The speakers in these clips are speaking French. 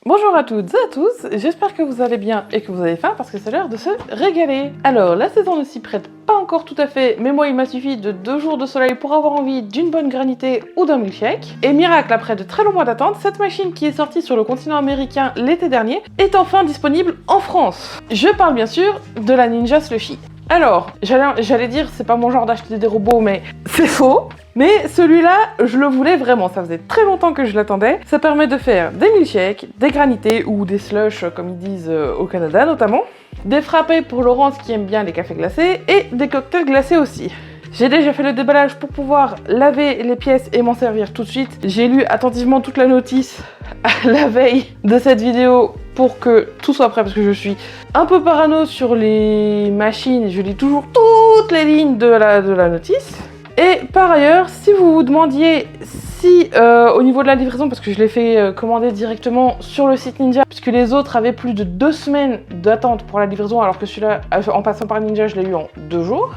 Bonjour à toutes et à tous, j'espère que vous allez bien et que vous avez faim parce que c'est l'heure de se régaler. Alors la saison ne s'y prête pas encore tout à fait, mais moi il m'a suffi de 2 jours de soleil pour avoir envie d'une bonne granité ou d'un milkshake. Et miracle, après de très longs mois d'attente, cette machine qui est sortie sur le continent américain l'été dernier est enfin disponible en France. Je parle bien sûr de la Ninja Slushie. Alors, j'allais dire c'est pas mon genre d'acheter des robots, mais c'est faux. Mais celui-là, je le voulais vraiment, ça faisait très longtemps que je l'attendais. Ça permet de faire des milkshakes, des granités ou des slushs comme ils disent au Canada notamment, des frappés pour Laurence qui aime bien les cafés glacés et des cocktails glacés aussi. J'ai déjà fait le déballage pour pouvoir laver les pièces et m'en servir tout de suite. J'ai lu attentivement toute la notice à la veille de cette vidéo pour que tout soit prêt parce que je suis un peu parano sur les machines. Je lis toujours toutes les lignes de la notice. Et par ailleurs, si vous vous demandiez si au niveau de la livraison, parce que je l'ai fait commander directement sur le site Ninja, puisque les autres avaient plus de 2 semaines d'attente pour la livraison, alors que celui-là, en passant par Ninja, je l'ai eu en 2 jours.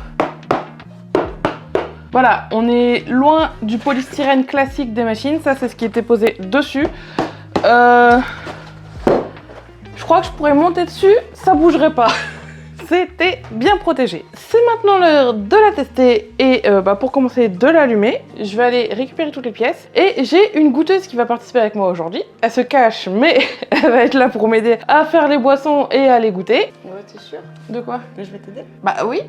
Voilà, on est loin du polystyrène classique des machines, ça c'est ce qui était posé dessus. Je crois que je pourrais monter dessus, ça bougerait pas. C'était bien protégé. C'est maintenant l'heure de la tester et pour commencer de l'allumer, je vais aller récupérer toutes les pièces et j'ai une goûteuse qui va participer avec moi aujourd'hui. Elle se cache mais elle va être là pour m'aider à faire les boissons et à les goûter. Ouais, t'es sûr? De quoi? Que je vais t'aider? Bah oui.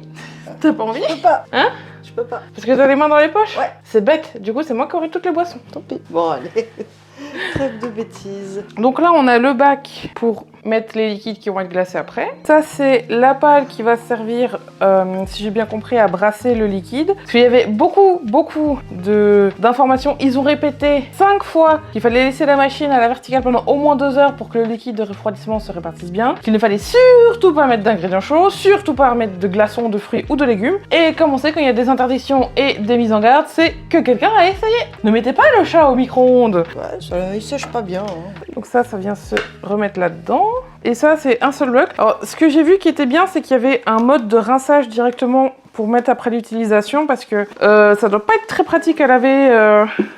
T'as pas envie? Je peux pas. Hein? Je peux pas. Parce que t'as les mains dans les poches? Ouais. C'est bête, du coup c'est moi qui aurai toutes les boissons. Tant pis. Bon, allez. Trêve de bêtises. Donc là on a le bac pour mettre les liquides qui vont être glacés après. Ça c'est la pale qui va servir, si j'ai bien compris, à brasser le liquide. Parce qu'il y avait beaucoup d'informations. Ils ont répété 5 fois qu'il fallait laisser la machine à la verticale pendant au moins 2 heures pour que le liquide de refroidissement se répartisse bien. Qu'il ne fallait surtout pas mettre d'ingrédients chauds, surtout pas mettre de glaçons, de fruits ou de légumes. Et comme on sait quand il y a des interdictions et des mises en garde, c'est que quelqu'un a essayé. Ne mettez pas le chat au micro-ondes. Ouais, ça, il sèche pas bien. Hein. Donc ça vient se remettre là-dedans. Et ça, c'est un seul bloc. Alors, ce que j'ai vu qui était bien, c'est qu'il y avait un mode de rinçage directement pour mettre après l'utilisation, parce que ça doit pas être très pratique à laver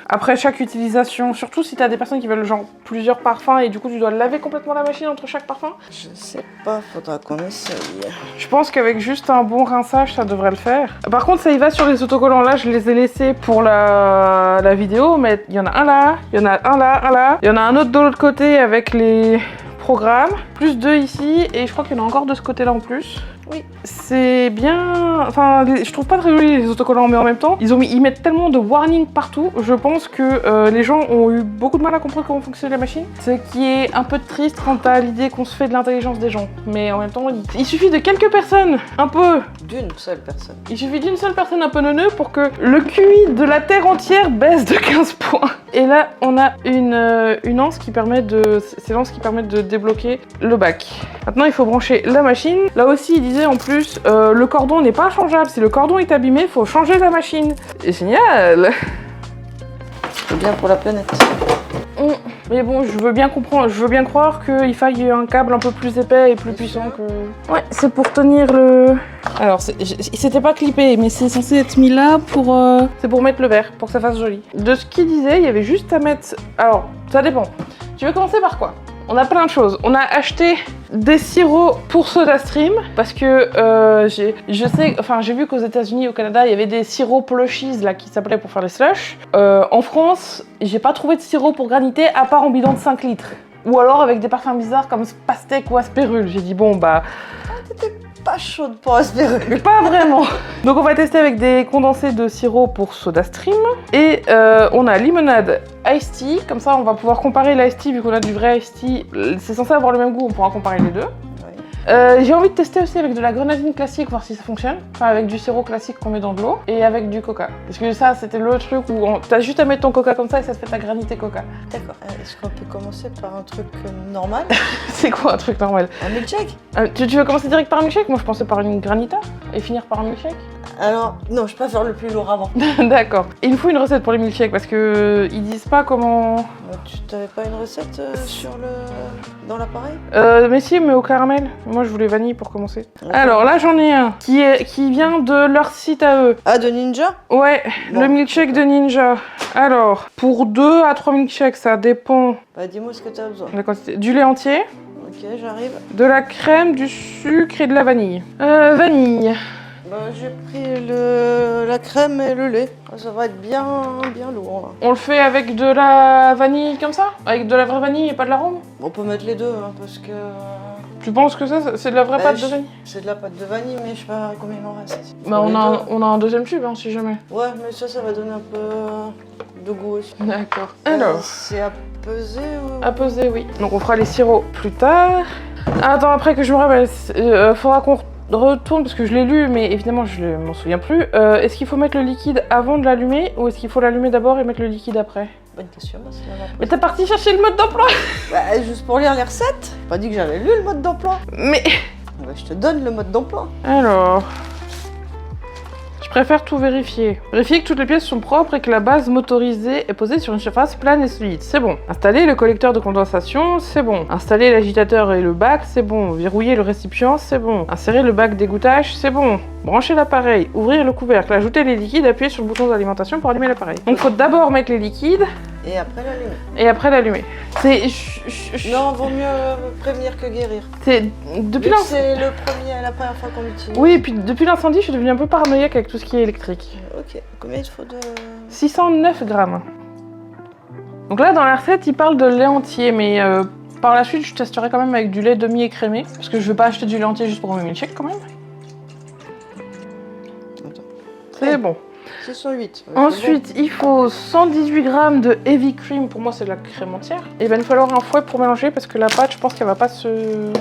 après chaque utilisation, surtout si t'as des personnes qui veulent genre plusieurs parfums et du coup tu dois laver complètement la machine entre chaque parfum. Je sais pas, faudra qu'on essaye. Je pense qu'avec juste un bon rinçage, ça devrait le faire. Par contre, ça y va sur les autocollants. Là, je les ai laissés pour la vidéo, mais il y en a un là, il y en a un là, un là. Il y en a un autre de l'autre côté avec les programmes, plus 2 ici, et je crois qu'il y en a encore de ce côté-là en plus. Oui. C'est bien... Enfin, je trouve pas très joli les autocollants, mais en même temps, ils mettent tellement de warnings partout, je pense que les gens ont eu beaucoup de mal à comprendre comment fonctionne la machine. Ce qui est un peu triste quant à l'idée qu'on se fait de l'intelligence des gens. Mais en même temps, il suffit de quelques personnes, un peu... D'une seule personne. Il suffit d'une seule personne un peu neuneux pour que le QI de la Terre entière baisse de 15 points. Et là, on a une anse qui permet de... C'est l'anse qui permet de débloquer le bac. Maintenant, il faut brancher la machine. Là aussi, il disait en plus, le cordon n'est pas changeable. Si le cordon est abîmé, il faut changer la machine. C'est génial. C'est bien pour la planète. Mais bon, je veux bien comprendre, je veux bien croire qu'il faille un câble un peu plus épais et plus puissant que... Ouais, c'est pour tenir le... Alors, c'était pas clippé, mais c'est censé être mis là pour... C'est pour mettre le verre, pour que ça fasse joli. De ce qu'il disait, il y avait juste à mettre... Alors, ça dépend. Tu veux commencer par quoi? On a plein de choses. On a acheté des sirops pour SodaStream parce que j'ai vu qu'aux États-Unis, au Canada, il y avait des sirops plushies là qui s'appelaient pour faire les slushs. En France, j'ai pas trouvé de sirop pour granité à part en bidon de 5 litres. Ou alors avec des parfums bizarres comme Pastèque ou Aspérule. J'ai dit bon bah... T'étais pas chaude pour Aspérule. Pas vraiment. Donc on va tester avec des condensés de sirop pour SodaStream. Et on a limonade Ice Tea. Comme ça on va pouvoir comparer l'Ice Tea vu qu'on a du vrai Ice Tea. C'est censé avoir le même goût, on pourra comparer les deux. J'ai envie de tester aussi avec de la grenadine classique, voir si ça fonctionne. Enfin, avec du sirop classique qu'on met dans de l'eau et avec du coca. Parce que ça, c'était le truc où t'as juste à mettre ton coca comme ça et ça te fait ta granité coca. D'accord. Est-ce qu'on peut commencer par un truc normal? C'est quoi un truc normal? Un milkshake? Tu veux commencer direct par un milkshake? Moi, je pensais par une granita et finir par un milkshake. Alors, non, je préfère le plus lourd avant. D'accord. Il nous faut une recette pour les milkshakes parce que ils disent pas comment... Tu t'avais pas une recette dans l'appareil? Mais si, mais au caramel. Moi, je voulais vanille pour commencer. Alors là, j'en ai un qui vient de leur site à eux. Ah, de Ninja? Ouais, bon. Le milkshake de Ninja. Alors, pour 2 à 3 milkshakes, ça dépend Bah, dis-moi ce que tu as besoin. La quantité. Du lait entier, Ok, j'arrive. de la crème, du sucre et de la vanille. Vanille. Bah, j'ai pris la crème et le lait. Ça va être bien lourd là. On le fait avec de la vanille comme ça? Avec de la vraie vanille et pas de l'arôme? On peut mettre les deux hein, parce que. Tu penses que ça, c'est de la vraie Bah, pâte de vanille? C'est de la pâte de vanille, mais je sais pas combien il en reste. Bah on a un deuxième tube, hein, si jamais. Ouais, mais ça va donner un peu de goût aussi. D'accord. Alors, C'est à peser ou. à peser, oui. Donc on fera les sirops plus tard. Ah, attends, après que je me rappelle, faudra qu'on retourne parce que je l'ai lu, mais évidemment je m'en souviens plus. Est-ce qu'il faut mettre le liquide avant de l'allumer ou est-ce qu'il faut l'allumer d'abord et mettre le liquide après? Bonne question, bah, c'est la Mais t'es parti chercher le mode d'emploi? Bah, juste pour lire les recettes. Pas dit que j'avais lu le mode d'emploi. Mais... Bah, je te donne le mode d'emploi. Alors... Je préfère tout vérifier. Vérifier que toutes les pièces sont propres et que la base motorisée est posée sur une surface plane et solide. C'est bon. Installer le collecteur de condensation, c'est bon. Installer l'agitateur et le bac, c'est bon. Verrouiller le récipient, c'est bon. Insérer le bac d'égouttage, c'est bon. Brancher l'appareil, ouvrir le couvercle, ajouter les liquides, appuyer sur le bouton d'alimentation pour allumer l'appareil. Donc faut d'abord mettre les liquides Et après l'allumer. et après l'allumer. C'est... Non, vaut mieux prévenir que guérir. C'est... Depuis Vu que l'incendie... c'est la première fois qu'on l'utilise. Oui, et puis depuis l'incendie, je suis devenue un peu paranoïaque avec tout ce qui est électrique. Ok, combien il faut de... 609 grammes. Donc là, dans la recette, il parle de lait entier, mais par la suite, je testerai quand même avec du lait demi-écrémé, parce que je vais pas acheter du lait entier juste pour mes milkshakes quand même. Attends. C'est bon. 608. Ensuite, il faut 118 grammes de heavy cream, pour moi c'est de la crème entière. Et il va nous falloir un fouet pour mélanger, parce que la pâte, je pense qu'elle va pas se...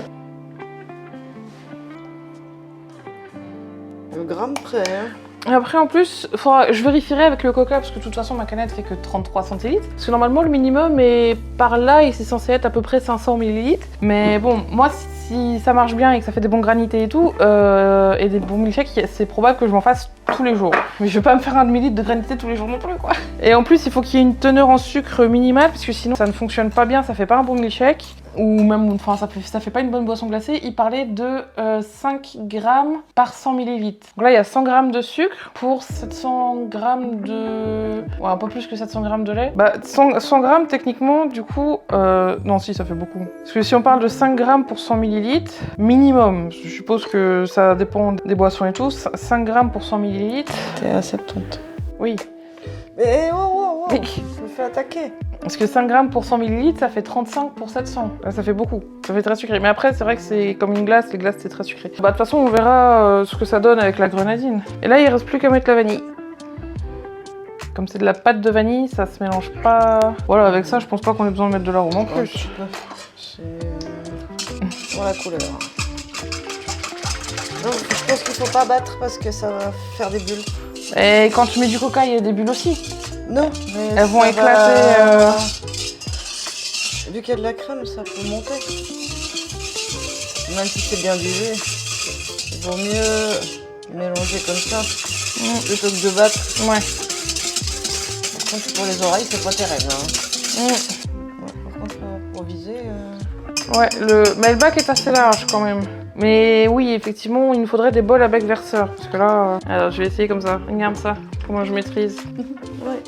Le gramme près, hein. Après, en plus, je vérifierai avec le coca, parce que de toute façon, ma canette fait que 33 centilitres. Parce que normalement, le minimum est par là, et c'est censé être à peu près 500 millilitres. Mais bon, moi, si ça marche bien et que ça fait des bons granités et tout, et des bons milkshakes, c'est probable que je m'en fasse tous les jours. Mais je vais pas me faire un demi-litre de granité tous les jours non plus, quoi. Et en plus, il faut qu'il y ait une teneur en sucre minimale, parce que sinon, ça ne fonctionne pas bien, ça fait pas un bon milkshake. Ou même, enfin, ça fait pas une bonne boisson glacée. Il parlait de 5 grammes par 100 millilitres. Donc là, il y a 100 grammes de sucre pour 700 grammes de... Ouais, un peu plus que 700 grammes de lait. Bah, 100 grammes, techniquement, du coup... Non, si, ça fait beaucoup. Parce que si on parle de 5 grammes pour 100 millilitres, minimum, je suppose que ça dépend des boissons et tout, 5 grammes pour 100 millilitres... T'es à 70. Oui. Mais oh, Mais- je me fais attaquer. Parce que 5 grammes pour 100 millilitres, ça fait 35 pour 700. Là, ça fait beaucoup. Ça fait très sucré. Mais après, c'est vrai que c'est comme une glace. Les glaces, c'est très sucré. Bah, de toute façon, on verra ce que ça donne avec la grenadine. Et là, il reste plus qu'à mettre la vanille. Comme c'est de la pâte de vanille, ça se mélange pas... Voilà, avec ça, je pense pas qu'on ait besoin de mettre de l'arôme en Un plus. petit peu. C'est pour la couleur. Non, je pense qu'il faut pas battre parce que ça va faire des bulles. Et quand tu mets du coca, il y a des bulles aussi. Non, mais Elles vont ça éclater... va- Vu qu'il y a de la crème, ça peut monter. Même si c'est bien dilué. Il vaut mieux mélanger comme ça plutôt que de battre. Ouais. Par contre, pour les oreilles, c'est pas terrible. Hein. Mm. Ouais, par contre, pour viser... Ouais, mais le bac est assez large quand même. Mais oui, effectivement, il nous faudrait des bols à bec verseur. Parce que là... Alors, je vais essayer comme ça. Regarde ça. Comment je maîtrise. Ouais.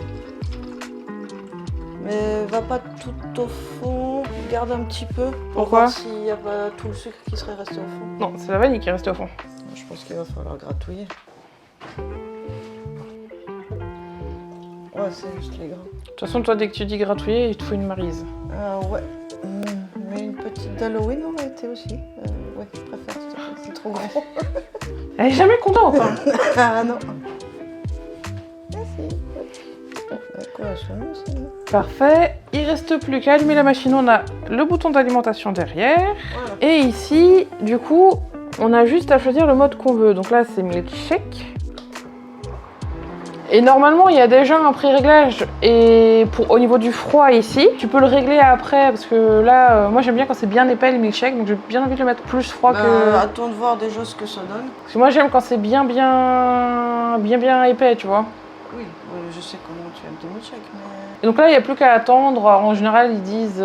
Mais va pas tout au fond, garde un petit peu. Pour Pourquoi? voir s'il n'y a pas tout le sucre qui serait resté au fond. Non, c'est la vanille qui est restée au fond. Je pense qu'il va falloir gratouiller. Ouais, c'est juste les grains. De toute façon, toi, dès que tu dis gratouiller, il te faut une maryse. Ah ouais. Mais une petite d'Halloween aurait été aussi. Ouais, je préfère, c'est trop grand. Elle est jamais contente, hein. Ah non. Merci. Quoi, ça non. Parfait. Il reste plus qu'à allumer la machine. On a le bouton d'alimentation derrière. Voilà. Et ici, du coup, on a juste à choisir le mode qu'on veut. Donc là, c'est milkshake. Et normalement, il y a déjà un pré-réglage. Et au niveau du froid ici, tu peux le régler après. Parce que là, moi, j'aime bien quand c'est bien épais le milkshake. Donc j'ai bien envie de le mettre plus froid que... Attends de voir déjà ce que ça donne. Parce que moi, j'aime quand c'est bien épais, tu vois. Oui, je sais comment tu aimes tes milkshakes, mais... Et donc là, il n'y a plus qu'à attendre. En général, ils disent,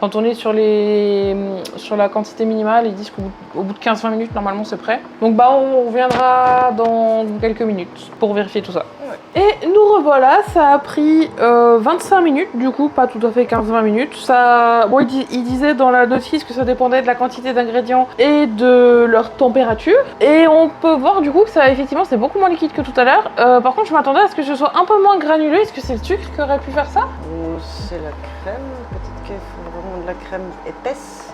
quand on est sur la quantité minimale, ils disent qu'au bout de 15-20 minutes, normalement, c'est prêt. Donc bah, on reviendra dans quelques minutes pour vérifier tout ça. Ouais. Et nous revoilà, ça a pris 25 minutes, du coup, pas tout à fait 15-20 minutes. Ça... Bon, il disait dans la notice que ça dépendait de la quantité d'ingrédients et de leur température. Et on peut voir du coup que ça, effectivement, c'est beaucoup moins liquide que tout à l'heure. Par contre, je m'attendais à ce que ce soit un peu moins granuleux. Est-ce que c'est le sucre qui aurait pu faire ça? Ou c'est la crème, peut-être qu'il faut vraiment de la crème épaisse.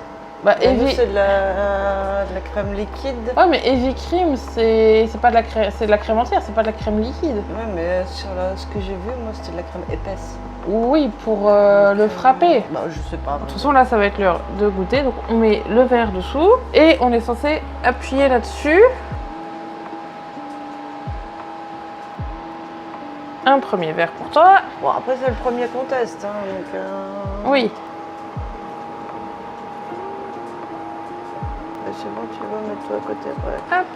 Bah, C'est de la crème liquide. Ouais, mais Heavy Cream, c'est pas de la crème, c'est de la crème entière, c'est pas de la crème liquide. Ouais, mais sur ce que j'ai vu, moi, c'était de la crème épaisse. Oui, pour le frapper. Bah, je sais pas. De toute façon, là, ça va être l'heure de goûter. Donc, on met le verre dessous et on est censé appuyer là-dessus. Un premier verre pour toi. Bon, après, c'est le premier qu'on teste, hein, donc... Oui. C'est bon, tu vas mettre toi à côté après. Hop.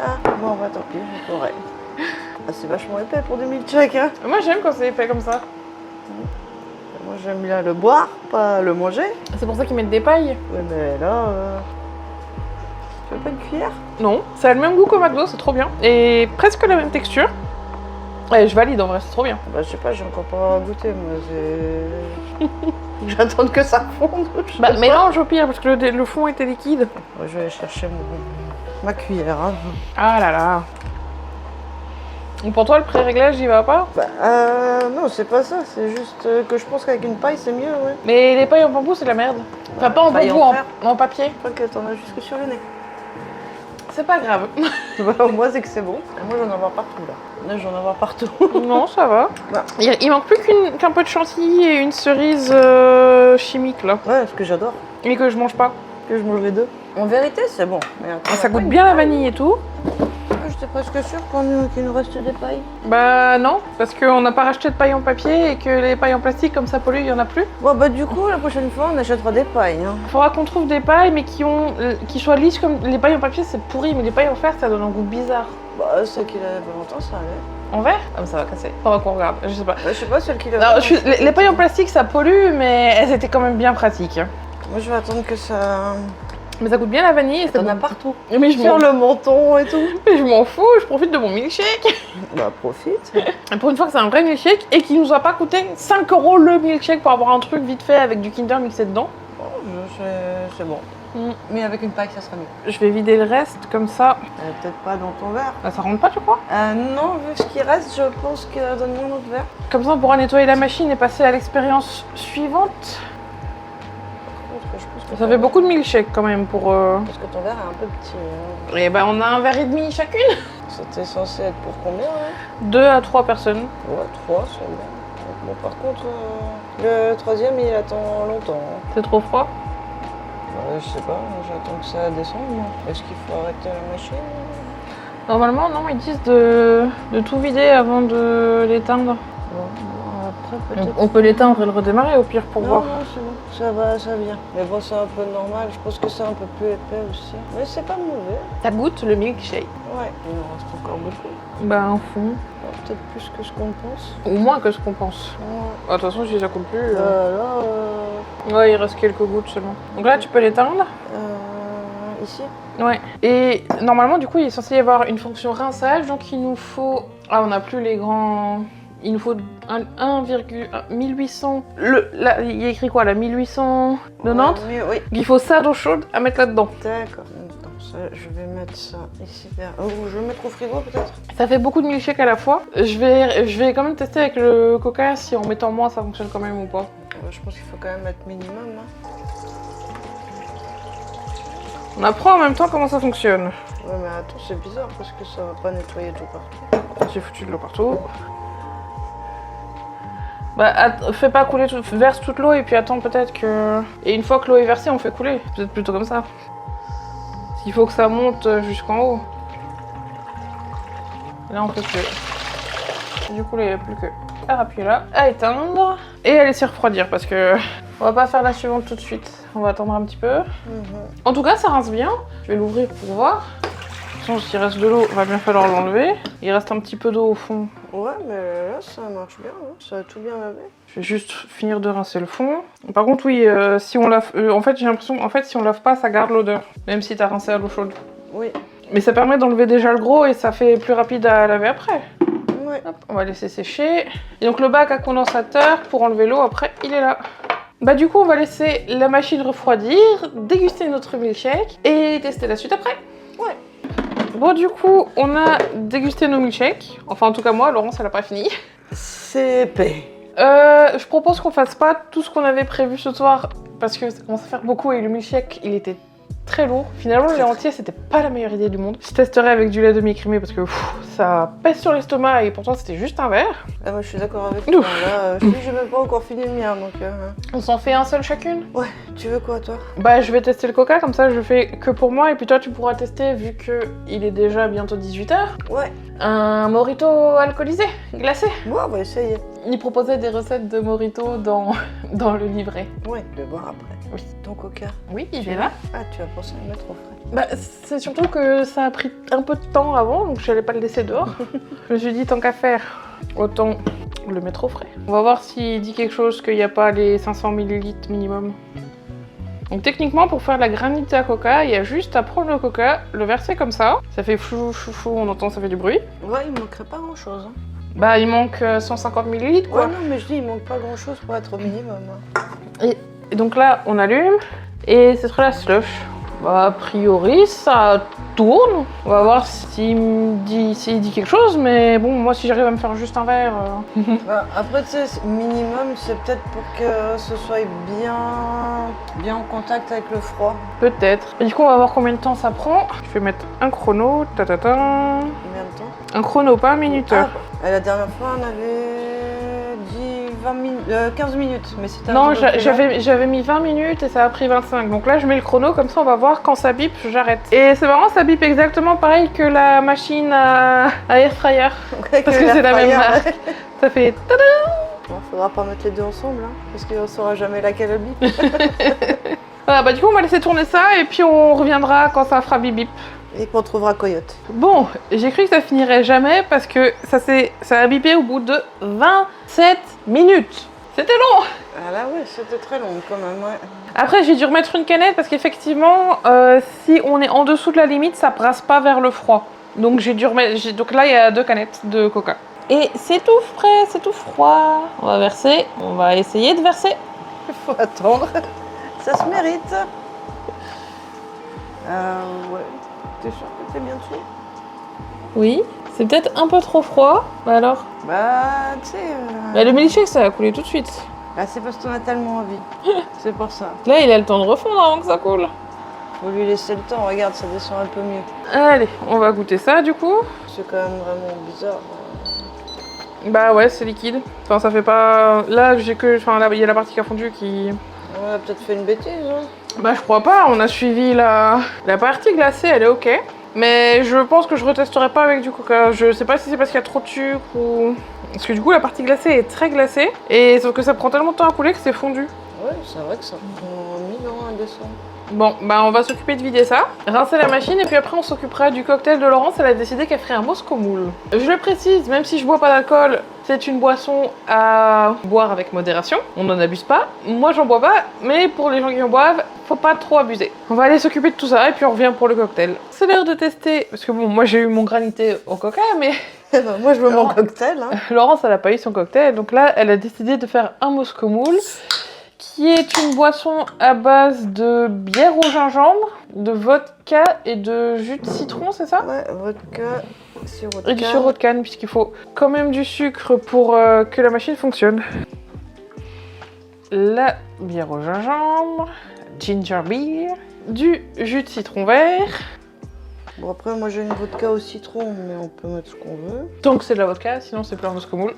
Ah, bon, bah tant pis, je pourrais. Ah, c'est vachement épais pour des milkshakes, hein. Moi, j'aime quand c'est épais comme ça. Moi, j'aime bien le boire, pas le manger. C'est pour ça qu'ils mettent des pailles. Ouais, mais là... Tu veux pas une cuillère? Non, ça a le même goût qu'au McDo, c'est trop bien. Et presque la même texture. Et je valide, en vrai, c'est trop bien. Bah, je sais pas, j'ai encore pas goûté, moi, c'est... J'attends que ça fonde. Bah, mélange au pire, parce que le fond était liquide. Ouais, je vais aller chercher ma cuillère. Hein. Ah là là. Donc pour toi, le pré-réglage, j'y va pas? Bah, non, c'est pas ça. C'est juste que je pense qu'avec une paille, c'est mieux, ouais. Mais les pailles en bambou, c'est de la merde. Enfin, pas en paille bambou, en fer. en papier. Je crois que t'en as jusque sur le nez. C'est pas grave. Moi, c'est que c'est bon. Et moi, j'en ai avoir partout, là. Là, j'en ai avoir partout. Non, ça va. Bah. Il manque plus qu'un peu de chantilly et une cerise chimique, là. Ouais, ce que j'adore. Mais que je mange pas. Que je mange les deux. En vérité, c'est bon. Mais attends, Ça goûte bien la vanille et tout. J'étais presque sûre qu'il nous reste des pailles. Bah non, parce qu'on n'a pas racheté de paille en papier et que les pailles en plastique, comme ça pollue, il y en a plus. Bon, bah du coup, la prochaine fois, on achètera des pailles. Hein. Faudra qu'on trouve des pailles, mais qui soient lisses comme... Les pailles en papier, c'est pourri, mais les pailles en fer, ça donne un goût bizarre. Bah, celle qu'il avait longtemps, ça allait. En verre? Ah mais ça va casser. Faudra qu'on regarde, je sais pas. Je sais pas, celle qu'il avait. Non, les pailles en plastique, ça pollue, mais elles étaient quand même bien pratiques. Moi, je vais attendre que ça... Mais ça goûte bien la vanille et ça T'en as goûte... partout. Mais je Sur m'en... le menton et tout. Mais je m'en fous, je profite de mon milkshake. Bah, profite. Et pour une fois que c'est un vrai milkshake et qui nous a pas coûté 5 € le milkshake pour avoir un truc vite fait avec du Kinder mixé dedans. Bon, c'est bon. Mais avec une paille, ça sera mieux. Je vais vider le reste comme ça. Peut-être pas dans ton verre. Bah, ça rentre pas, tu crois? Non, vu ce qui reste, je pense que donne-moi un autre verre. Comme ça, on pourra nettoyer la machine et passer à l'expérience suivante. Je pense que Ça fait beaucoup de milkshake quand même pour... Parce que ton verre est un peu petit. Hein. Et ben on a un verre et demi chacune. C'était censé être pour combien hein 2 à 3 personnes. Ouais, 3, c'est bien. Bon, par contre, le troisième, il attend longtemps. Hein. C'est trop froid? Je sais pas, j'attends que ça descende. Est-ce qu'il faut arrêter la machine? Normalement, non, ils disent de tout vider avant de l'éteindre. Bon, après peut-être... On peut l'éteindre et le redémarrer au pire pour voir. Non, c'est bon, ça va, ça vient. Mais bon, c'est un peu normal, je pense que c'est un peu plus épais aussi. Mais c'est pas mauvais. Ça goûte le milkshake. Ouais, il en reste encore beaucoup. Bah, un fond. Peut-être plus que ce qu'on pense. Ou moins que ce qu'on pense. Ouais. Ah, de toute façon, si ça coule plus... Là, Ouais, il reste quelques gouttes seulement. Donc là, tu peux l'éteindre. ici. Ouais. Et normalement, du coup, il est censé y avoir une fonction rinçage. Donc il nous faut... Ah, on n'a plus les grands... Il nous faut 1800... Là, il y a écrit quoi là 1890 Oui. Il faut ça d'eau chaude à mettre là-dedans. D'accord. Attends, ça, je vais mettre ça ici vers... Oh, je vais le mettre au frigo peut-être. Ça fait beaucoup de milkshake à la fois. Je vais quand même tester avec le coca si en mettant moins ça fonctionne quand même ou pas. Je pense qu'il faut quand même mettre minimum. Hein. On apprend en même temps comment ça fonctionne. Ouais mais attends, c'est bizarre parce que ça va pas nettoyer tout partout. J'ai foutu de l'eau partout. Bah, fais pas couler, verse toute l'eau et puis attends peut-être que... Et une fois que l'eau est versée, on fait couler. Peut-être plutôt comme ça. Il faut que ça monte jusqu'en haut. Là, on peut plus. Du coup, là, il n'y a plus que à appuyer là, à éteindre et à laisser refroidir parce que on va pas faire la suivante tout de suite. On va attendre un petit peu. En tout cas, ça rince bien. Je vais l'ouvrir pour voir. De toute façon, s'il reste de l'eau, il va bien falloir l'enlever. Il reste un petit peu d'eau au fond. Ouais, mais là, ça marche bien. Hein. Ça a tout bien lavé. Je vais juste finir de rincer le fond. Par contre, oui, si on lave... en fait, j'ai l'impression si on lave pas, ça garde l'odeur. Même si t'as rincé à l'eau chaude. Oui. Mais ça permet d'enlever déjà le gros et ça fait plus rapide à laver après. Oui, Ouais. Hop, on va laisser sécher. Et donc le bac à condensateur pour enlever l'eau après, il est là. Bah du coup, on va laisser la machine refroidir, déguster notre milkshake et tester la suite après. Ouais. Bon, du coup, on a dégusté nos milkshakes. Enfin, en tout cas, moi, Laurence, elle a pas fini. C'est épais. Je propose qu'on fasse pas tout ce qu'on avait prévu ce soir parce que ça commence à faire beaucoup et le milkshake, il était très lourd. Finalement, le lait entier, c'était pas la meilleure idée du monde. Je testerai avec du lait demi-écrémé parce que ça pèse sur l'estomac et pourtant, c'était juste un verre. Ah, moi, je suis d'accord avec toi. Là, je dis, j'ai même pas encore fini le mien, donc... On s'en fait un seul chacune? Ouais, tu veux quoi, toi? Bah, je vais tester le coca, comme ça, je fais que pour moi et puis toi, tu pourras tester vu que il est déjà bientôt 18h. Ouais. Un mojito alcoolisé, glacé. Bon, on va essayer. Il proposait des recettes de mojito dans le livret. Ouais, je vais boire après. Oui. Ton coca. Oui, il est là. Ah, tu vas penser à le mettre au frais. Bah, c'est surtout que ça a pris un peu de temps avant, donc j'allais pas le laisser dehors. Je me suis dit, tant qu'à faire, autant le mettre au frais. On va voir s'il dit quelque chose qu'il n'y a pas les 500 ml minimum. Donc techniquement, pour faire la granita coca, il y a juste à prendre le coca, le verser comme ça. Ça fait flou, chou, chou, on entend, ça fait du bruit. Ouais, il manquerait pas grand-chose. Hein. Bah, il manque 150 ml, quoi. Ouais, non, mais je dis, il manque pas grand-chose pour être au minimum. Hein. Et donc là, on allume, et ce sera la slush. Bah, a priori, ça tourne. On va voir s'il dit quelque chose, mais bon, moi, si j'arrive à me faire juste un verre... Bah, après, tu sais, minimum, c'est peut-être pour que ce soit bien en contact avec le froid. Peut-être. Et du coup, on va voir combien de temps ça prend. Je vais mettre un chrono. Ta-ta-ta. Combien de temps? Un chrono, pas un minuteur. Ah, la dernière fois, on avait dit 15 minutes, mais c'était Non, j'avais mis 20 minutes et ça a pris 25. Donc là, je mets le chrono, comme ça, on va voir quand ça bip, j'arrête. Et c'est marrant, ça bip exactement pareil que la machine à air fryer. Ouais, Parce que c'est la même marque. Ça fait tada. Bon, faudra pas mettre les deux ensemble, hein, parce qu'on saura jamais laquelle elle bip. Voilà, bah du coup, on va laisser tourner ça et puis on reviendra quand ça fera bip bip. Et qu'on trouvera Coyote. Bon, j'ai cru que ça finirait jamais parce que ça a bipé au bout de 27 minutes. C'était long. Ah là, ouais, c'était très long quand même, ouais. Après, j'ai dû remettre une canette parce qu'effectivement, si on est en dessous de la limite, ça brasse pas vers le froid. Donc j'ai dû remettre. Donc là, il y a 2 canettes de coca. Et c'est tout frais, c'est tout froid. On va verser. On va essayer de verser. Il faut attendre. Ça se mérite. Ouais. T'es sûr que t'es bien dessus? Oui. C'est peut-être un peu trop froid. Bah alors? Bah, tu sais... Bah, le milkshake, ça a coulé tout de suite. Bah, c'est parce qu'on a tellement envie. C'est pour ça. Là, il a le temps de refondre avant que ça coule. Faut lui laisser le temps, regarde, ça descend un peu mieux. Allez, on va goûter ça du coup. C'est quand même vraiment bizarre. Bah ouais, c'est liquide. Enfin, ça fait pas... Là, j'ai que... Enfin, là, il y a la partie qui a fondu qui... On a peut-être fait une bêtise, hein. Bah, je crois pas. On a suivi la partie glacée, elle est ok. Mais je pense que je retesterai pas avec du coca. Je sais pas si c'est parce qu'il y a trop de sucre ou... Parce que du coup, la partie glacée est très glacée. Et sauf que ça prend tellement de temps à couler que c'est fondu. Ouais, c'est vrai que ça prend 1000 ans à descendre. Bon, bah on va s'occuper de vider ça, rincer la machine et puis après on s'occupera du cocktail de Laurence. Elle a décidé qu'elle ferait un Moscow Mule. Je le précise, même si je bois pas d'alcool, c'est une boisson à boire avec modération. On n'en abuse pas. Moi j'en bois pas, mais pour les gens qui en boivent, faut pas trop abuser. On va aller s'occuper de tout ça et puis on revient pour le cocktail. C'est l'heure de tester, parce que bon, moi j'ai eu mon granité au coca, mais... Bah, moi je veux mon cocktail, hein. Laurence elle a pas eu son cocktail, donc là elle a décidé de faire un Moscow Mule, qui est une boisson à base de bière au gingembre, de vodka et de jus de citron, c'est ça? Ouais, vodka, sirop de canne. Et du sirop de canne, puisqu'il faut quand même du sucre pour que la machine fonctionne. La bière au gingembre, ginger beer, du jus de citron vert. Bon, après, moi j'ai une vodka au citron, mais on peut mettre ce qu'on veut. Tant que c'est de la vodka, sinon c'est plus un Moscow Mule.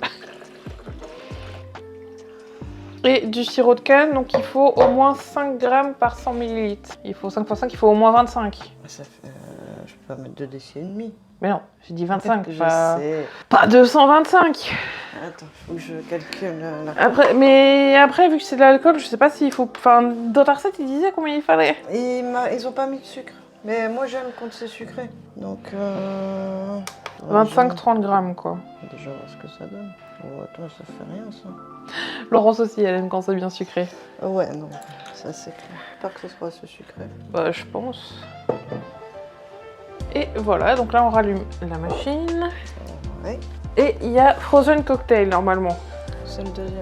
Et du sirop de canne, donc il faut au moins 5 grammes par 100 ml. Il faut 5 x 5, il faut au moins 25. Ça fait... je peux pas mettre 2 décis et demi. Mais non, j'ai dit 25, Je pas... sais. Pas 225. Attends, faut que je calcule la... Après, vu que c'est de l'alcool, je sais pas s'il faut... Enfin, dans ta recette, il disait combien il fallait. Ils ont pas mis de sucre. Mais moi j'aime quand c'est sucré. Donc... 25-30 grammes, quoi. Déjà, voir ce que ça donne. Oh, attends, ça fait rien, ça. Laurence aussi, elle aime quand c'est bien sucré. Ouais, non, ça c'est clair. Pas que ce soit assez sucré. Bah, je pense. Et voilà, donc là, on rallume la machine. Ouais. Et il y a Frozen Cocktail normalement. C'est le deuxième.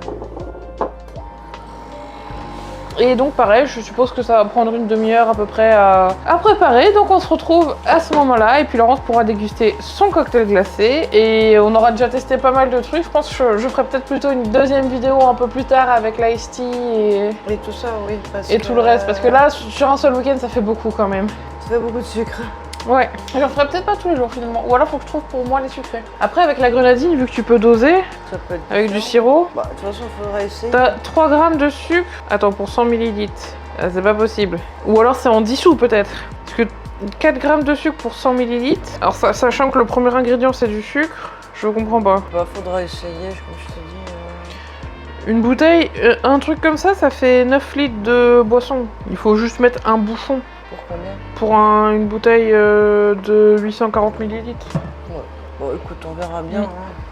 Et donc pareil, je suppose que ça va prendre une demi-heure à peu près à préparer. Donc on se retrouve à ce moment-là et puis Laurence pourra déguster son cocktail glacé. Et on aura déjà testé pas mal de trucs. Je pense que je ferai peut-être plutôt une deuxième vidéo un peu plus tard avec l'ice tea Et tout ça, oui. et tout le reste. Parce que là, sur un seul week-end, ça fait beaucoup quand même. Ça fait beaucoup de sucre. Ouais, j'en ferai peut-être pas tous les jours finalement. Ou alors faut que je trouve pour moi les sucrés. Après avec la grenadine, vu que tu peux doser Ça peut être avec du différent. sirop, Bah, de toute façon, il faudra essayer. t'as 3 grammes de sucre. Attends, pour 100 ml. C'est pas possible. Ou alors c'est en dissous peut-être. Parce que 4 grammes de sucre pour 100 ml. Alors sachant que le premier ingrédient c'est du sucre, je comprends pas. Bah, faudra essayer, comme je t'ai dit. Une bouteille, un truc comme ça fait 9 litres de boisson. Il faut juste mettre un bouchon. Pour combien? Pour une bouteille de 840 ml. Ouais. Bon, écoute, on verra bien. Hein.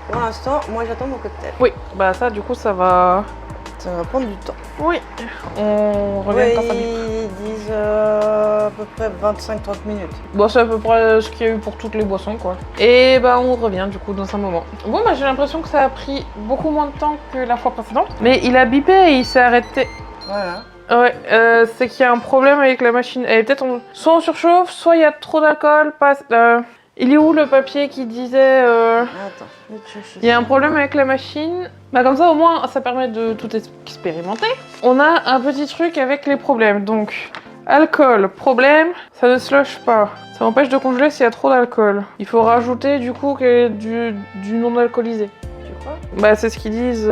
Pour l'instant, moi j'attends mon cocktail. Oui, bah ça du coup ça va... Ça va prendre du temps. Oui, on revient Ouais, quand ça bip. ils disent à peu près 25-30 minutes. Bon, c'est à peu près ce qu'il y a eu pour toutes les boissons, quoi. Et bah, on revient du coup dans un moment. Bon, bah, j'ai l'impression que ça a pris beaucoup moins de temps que la fois précédente. Mais il a bipé et il s'est arrêté. Voilà. Ouais, c'est qu'il y a un problème avec la machine. Elle est peut-être soit en surchauffe, soit il y a trop d'alcool. Il est où le papier qui disait Attends, je vais te chercher. il y a un problème avec la machine. Bah comme ça au moins ça permet de tout expérimenter. On a un petit truc avec les problèmes. Donc alcool, problème, ça ne slush pas. Ça empêche de congeler s'il y a trop d'alcool. Il faut rajouter du coup du non alcoolisé. Tu crois? Bah c'est ce qu'ils disent.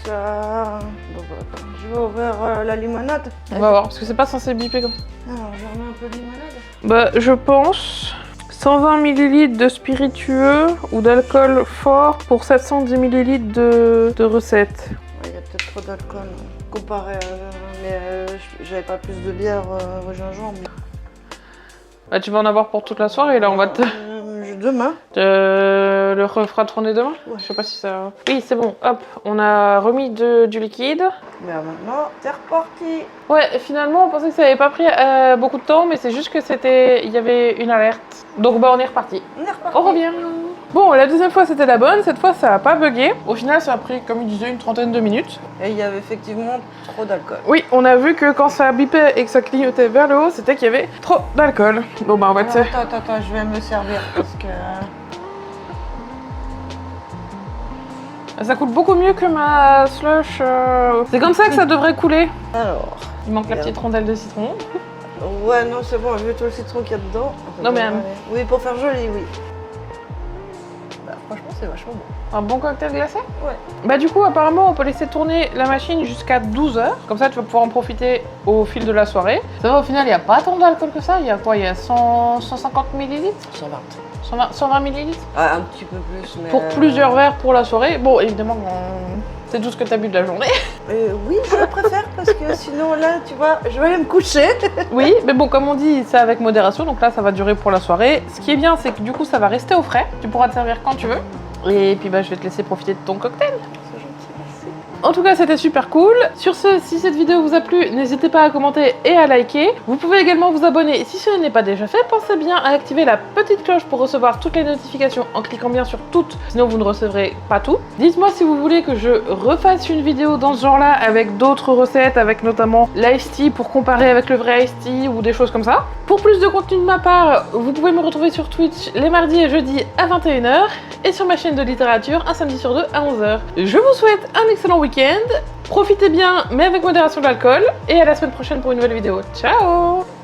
Ça... Bon, bah, attends. Je vais ouvrir la limonade. On va voir parce que c'est pas censé biper comme ça. Alors, je remets un peu de limonade. Bah je pense 120 ml de spiritueux ou d'alcool fort pour 710 ml de recettes. Il y a peut-être trop d'alcool comparé à... Mais j'avais pas plus de bière au gingembre. Bah tu vas en avoir pour toute la soirée là, on va te... Demain. Le refera tourner demain? Ouais. Je sais pas si ça... Oui c'est bon, hop, on a remis du liquide. Mais maintenant, c'est reparti. Ouais, et finalement on pensait que ça avait pas pris beaucoup de temps, mais c'est juste que il y avait une alerte. Donc bah on est reparti. On est reparti. On revient. Bon, la deuxième fois c'était la bonne, cette fois ça a pas bugué. Au final ça a pris, comme il disait, une trentaine de minutes. Et il y avait effectivement trop d'alcool. Oui, on a vu que quand ça bipait et que ça clignotait vers le haut, c'était qu'il y avait trop d'alcool. Bon bah on va te... Attends, je vais me servir parce que... Ça coule beaucoup mieux que ma slush. C'est comme ça que ça devrait couler. Alors... Il manque la petite rondelle de citron. Ouais, non, c'est bon, vu tout le citron qu'il y a dedans. Non, mais... Oui, pour faire joli, oui. Bah, franchement, c'est vachement bon. Un bon cocktail glacé? Ouais. Bah du coup, apparemment, on peut laisser tourner la machine jusqu'à 12 h. Comme ça, tu vas pouvoir en profiter au fil de la soirée. Ça va, au final, il n'y a pas tant d'alcool que ça. Il y a quoi? Il y a 150 ml? 120. 120 ml? Ah, un petit peu plus, mais... Pour plusieurs verres pour la soirée. Bon, évidemment, c'est tout ce que tu as bu de la journée. Oui, je préfère parce que sinon, là, tu vois, je vais aller me coucher. Oui, mais bon, comme on dit, c'est avec modération. Donc là, ça va durer pour la soirée. Ce qui est bien, c'est que du coup, ça va rester au frais. Tu pourras te servir quand tu veux. Et puis, bah, je vais te laisser profiter de ton cocktail. C'est gentil, merci. En tout cas, c'était super cool. Sur ce, si cette vidéo vous a plu, n'hésitez pas à commenter et à liker. Vous pouvez également vous abonner si ce n'est pas déjà fait. Pensez bien à activer la petite cloche pour recevoir toutes les notifications en cliquant bien sur toutes, sinon vous ne recevrez pas tout. Dites-moi si vous voulez que je refasse une vidéo dans ce genre-là avec d'autres recettes, avec notamment l'ice tea pour comparer avec le vrai ice tea ou des choses comme ça. Pour plus de contenu de ma part, vous pouvez me retrouver sur Twitch les mardis et jeudis à 21 h et sur ma chaîne de littérature un samedi sur deux à 11 h. Je vous souhaite un excellent week-end. Profitez bien, mais avec modération de l'alcool. Et à la semaine prochaine pour une nouvelle vidéo. Ciao!